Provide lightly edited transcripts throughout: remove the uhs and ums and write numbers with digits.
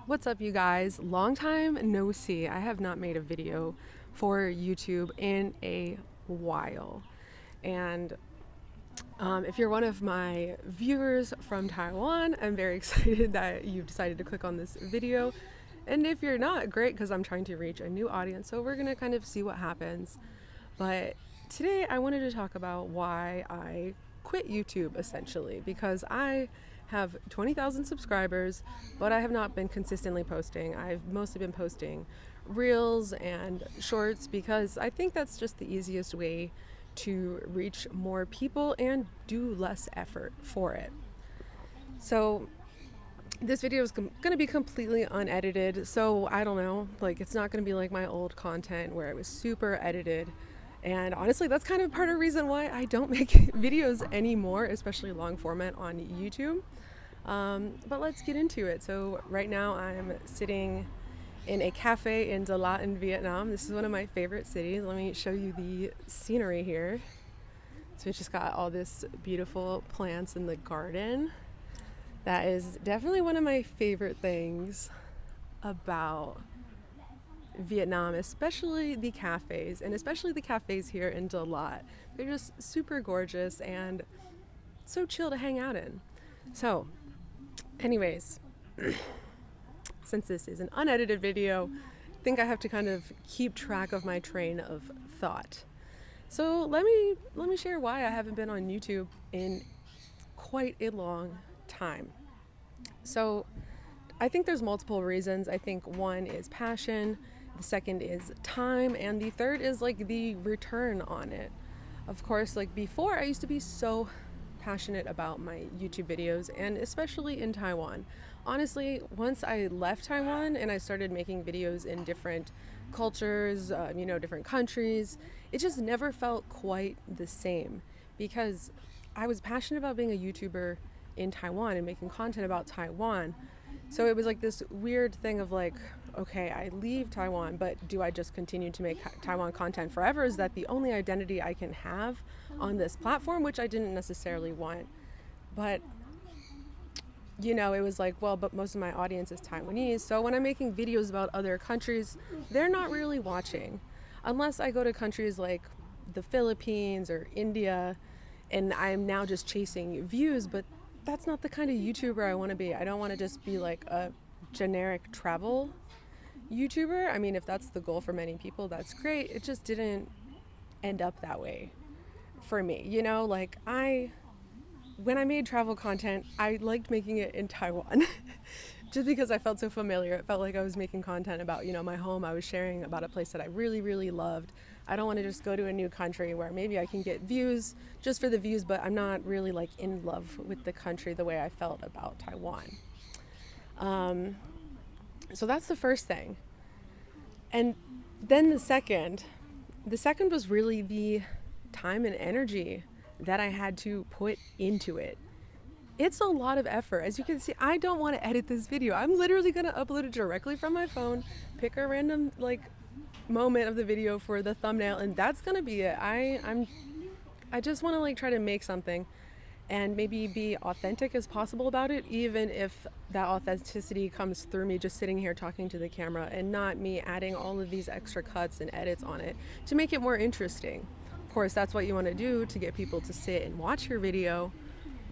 What's up, you guys? Long time no see. I have not made a video for YouTube in a while. And if you're one of my viewers from Taiwan, I'm very excited that you've decided to click on this video. And if you're not, great, because I'm trying to reach a new audience. So we're going to kind of see what happens. But today I wanted to talk about why I quit YouTube, essentially, because I have 20,000 subscribers, but I have not been consistently posting. I've mostly been posting reels and shorts because I think that's just the easiest way to reach more people and do less effort for it. So this video is going to be completely unedited, so I don't know, like it's not going to be like my old content where it was super edited. And honestly, that's kind of part of the reason why I don't make videos anymore, especially long format on YouTube. But let's get into it. So right now I'm sitting in a cafe in Dalat in Vietnam. This is one of my favorite cities. Let me show you the scenery here. So it's just got all this beautiful plants in the garden. That is definitely one of my favorite things about Vietnam, especially the cafes, and especially the cafes here in Dalat. They're just super gorgeous and so chill to hang out in. So anyways, since this is an unedited video, I think I have to kind of keep track of my train of thought. So let me share why I haven't been on YouTube in quite a long time. So I think there's multiple reasons. I think one is passion, the second is time, and the third is like the return on it. Of course, like before, I used to be so passionate about my YouTube videos, and especially in Taiwan. Honestly, once I left Taiwan and I started making videos in different cultures, different countries, it just never felt quite the same because I was passionate about being a YouTuber in Taiwan and making content about Taiwan. So it was like this weird thing of like, okay, I leave Taiwan, but do I just continue to make Taiwan content forever? Is that the only identity I can have on this platform, which I didn't necessarily want? But it was like, well, but most of my audience is Taiwanese. So when I'm making videos about other countries, they're not really watching. Unless I go to countries like the Philippines or India, and I'm now just chasing views, but that's not the kind of YouTuber I want to be. I don't want to just be like a generic travel YouTuber. I mean, if that's the goal for many people, that's great. It just didn't end up that way for me. When I made travel content, I liked making it in Taiwan just because I felt so familiar. It felt like I was making content about, my home. I was sharing about a place that I really, really loved. I don't want to just go to a new country where maybe I can get views just for the views, but I'm not really like in love with the country the way I felt about Taiwan. So that's the first thing. And then the second was really the time and energy that I had to put into it. It's a lot of effort. As you can see, I don't want to edit this video. I'm literally going to upload it directly from my phone, pick a random moment of the video for the thumbnail, and that's going to be it. I just want to try to make something and maybe be authentic as possible about it, even if that authenticity comes through me just sitting here talking to the camera and not me adding all of these extra cuts and edits on it to make it more interesting. Of course, that's what you want to do to get people to sit and watch your video,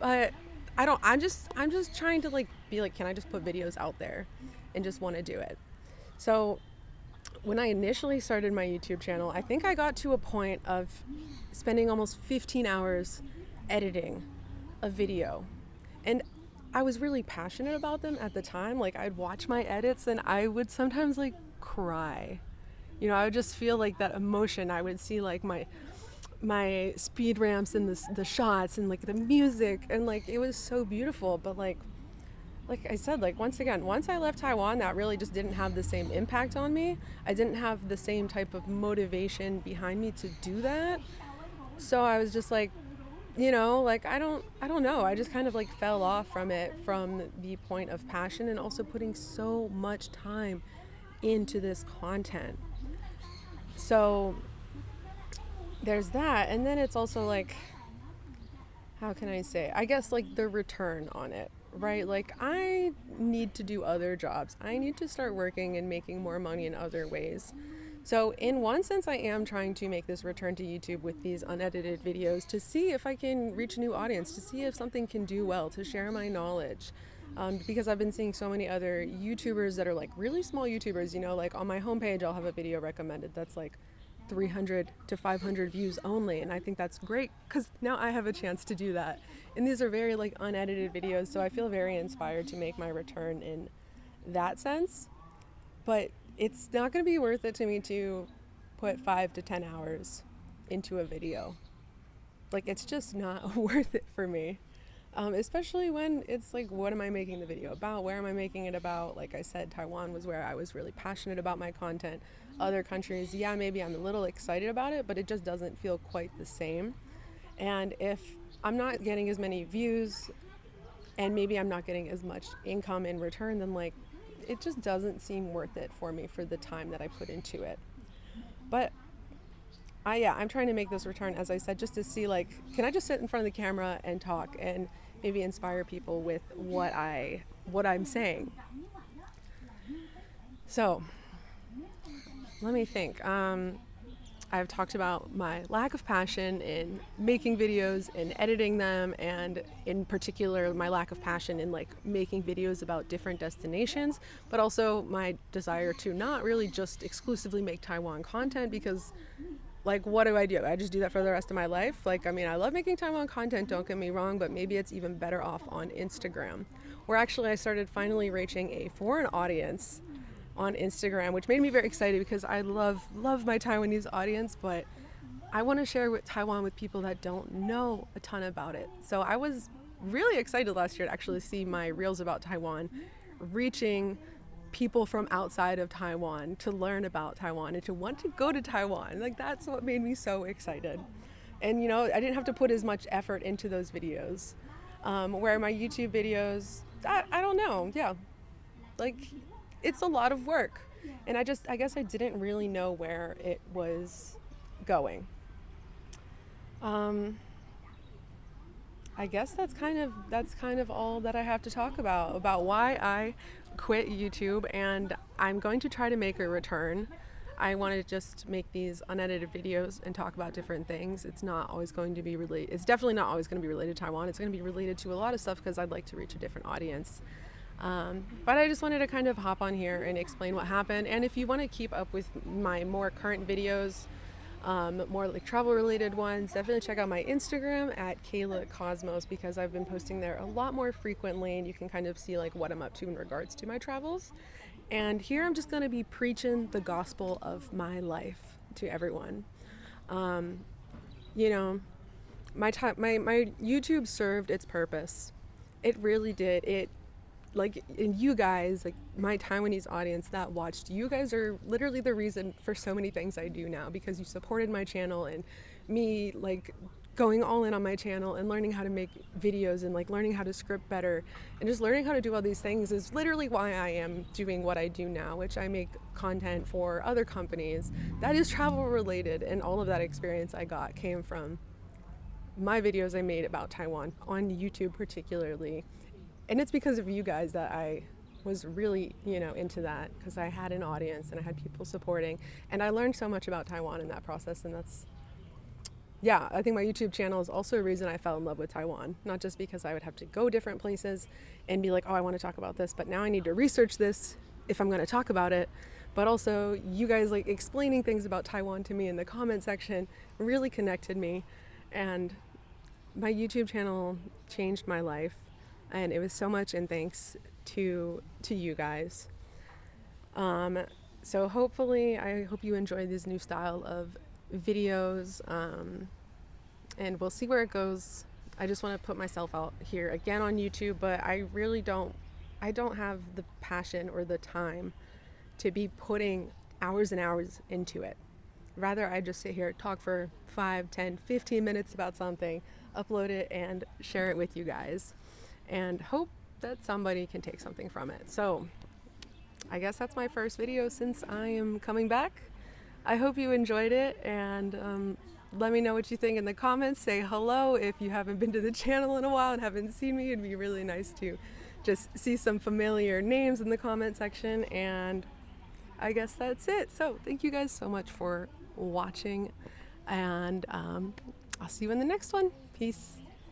but I'm just trying to be like, can I just put videos out there and just want to do it? So when I initially started my YouTube channel, I think I got to a point of spending almost 15 hours editing a video, and I was really passionate about them at the time. I'd watch my edits and I would sometimes cry. I would just feel that emotion. I would see my speed ramps and the shots and the music, and it was so beautiful. But like I said, once I left Taiwan, that really just didn't have the same impact on me. I didn't have the same type of motivation behind me to do that. So I was just I don't know. I just kind of fell off from it, from the point of passion and also putting so much time into this content. So there's that. And then it's also how can I say? I guess the return on it. right? Like, I need to do other jobs. I need to start working and making more money in other ways. So, in one sense, I am trying to make this return to YouTube with these unedited videos to see if I can reach a new audience, to see if something can do well, to share my knowledge. Because I've been seeing so many other YouTubers that are like really small YouTubers, you know, like on my homepage, I'll have a video recommended that's like 300 to 500 views only. And I think that's great because now I have a chance to do that. And these are very like unedited videos. So I feel very inspired to make my return in that sense. But it's not going to be worth it to me to put 5 to 10 hours into a video. Like, it's just not worth it for me. Especially when it's like, what am I making the video about? Where am I making it about? Like I said, Taiwan was where I was really passionate about my content. Other countries, yeah, maybe I'm a little excited about it, but it just doesn't feel quite the same. And if I'm not getting as many views and maybe I'm not getting as much income in return, then like, it just doesn't seem worth it for me for the time that I put into it. But I'm trying to make this return, as I said, just to see like, can I just sit in front of the camera and talk and maybe inspire people with what I'm saying. So let me think. I've talked about my lack of passion in making videos and editing them, and in particular my lack of passion in like making videos about different destinations, but also my desire to not really just exclusively make Taiwan content, because like, what do? I just do that for the rest of my life? Like, I mean, I love making Taiwan content, don't get me wrong, but maybe it's even better off on Instagram, where actually I started finally reaching a foreign audience on Instagram, which made me very excited because I love my Taiwanese audience, but I want to share Taiwan with people that don't know a ton about it. So I was really excited last year to actually see my reels about Taiwan reaching people from outside of Taiwan to learn about Taiwan and to want to go to Taiwan. Like, that's what made me so excited. And you know, I didn't have to put as much effort into those videos. Where my YouTube videos, I don't know, yeah, like, it's a lot of work. And I guess I didn't really know where it was going. I guess that's kind of all that I have to talk about why I quit YouTube, and I'm going to try to make a return. I want to just make these unedited videos and talk about different things. It's not always going to be related. It's definitely not always going to be related to Taiwan. It's going to be related to a lot of stuff because I'd like to reach a different audience. But I just wanted to kind of hop on here and explain what happened. And if you want to keep up with my more current videos, more like travel related ones, definitely check out my Instagram at kaylacosmos, because I've been posting there a lot more frequently, and you can kind of see like what I'm up to in regards to my travels. And here I'm just going to be preaching the gospel of my life to everyone. You know, my YouTube served its purpose. It really did. And you guys, like my Taiwanese audience that watched, you guys are literally the reason for so many things I do now, because you supported my channel and me like going all in on my channel and learning how to make videos and like learning how to script better and just learning how to do all these things is literally why I am doing what I do now, which I make content for other companies that is travel related, and all of that experience I got came from my videos I made about Taiwan on YouTube particularly. And it's because of you guys that I was really, into that, because I had an audience and I had people supporting, and I learned so much about Taiwan in that process. And I think my YouTube channel is also a reason I fell in love with Taiwan, not just because I would have to go different places and be like, oh, I want to talk about this, but now I need to research this if I'm going to talk about it. But also you guys like explaining things about Taiwan to me in the comment section really connected me, and my YouTube channel changed my life. And it was so much in thanks to you guys. So hopefully, I hope you enjoy this new style of videos, and we'll see where it goes. I just want to put myself out here again on YouTube, but I don't have the passion or the time to be putting hours and hours into it. Rather, I just sit here, talk for 5, 10, 15 minutes about something, upload it, and share it with you guys, and hope that somebody can take something from it. So I guess that's my first video since I am coming back. I hope you enjoyed it, and let me know what you think in the comments. Say hello if you haven't been to the channel in a while and haven't seen me. It'd be really nice to just see some familiar names in the comment section, and I guess that's it. So thank you guys so much for watching, and I'll see you in the next one. Peace.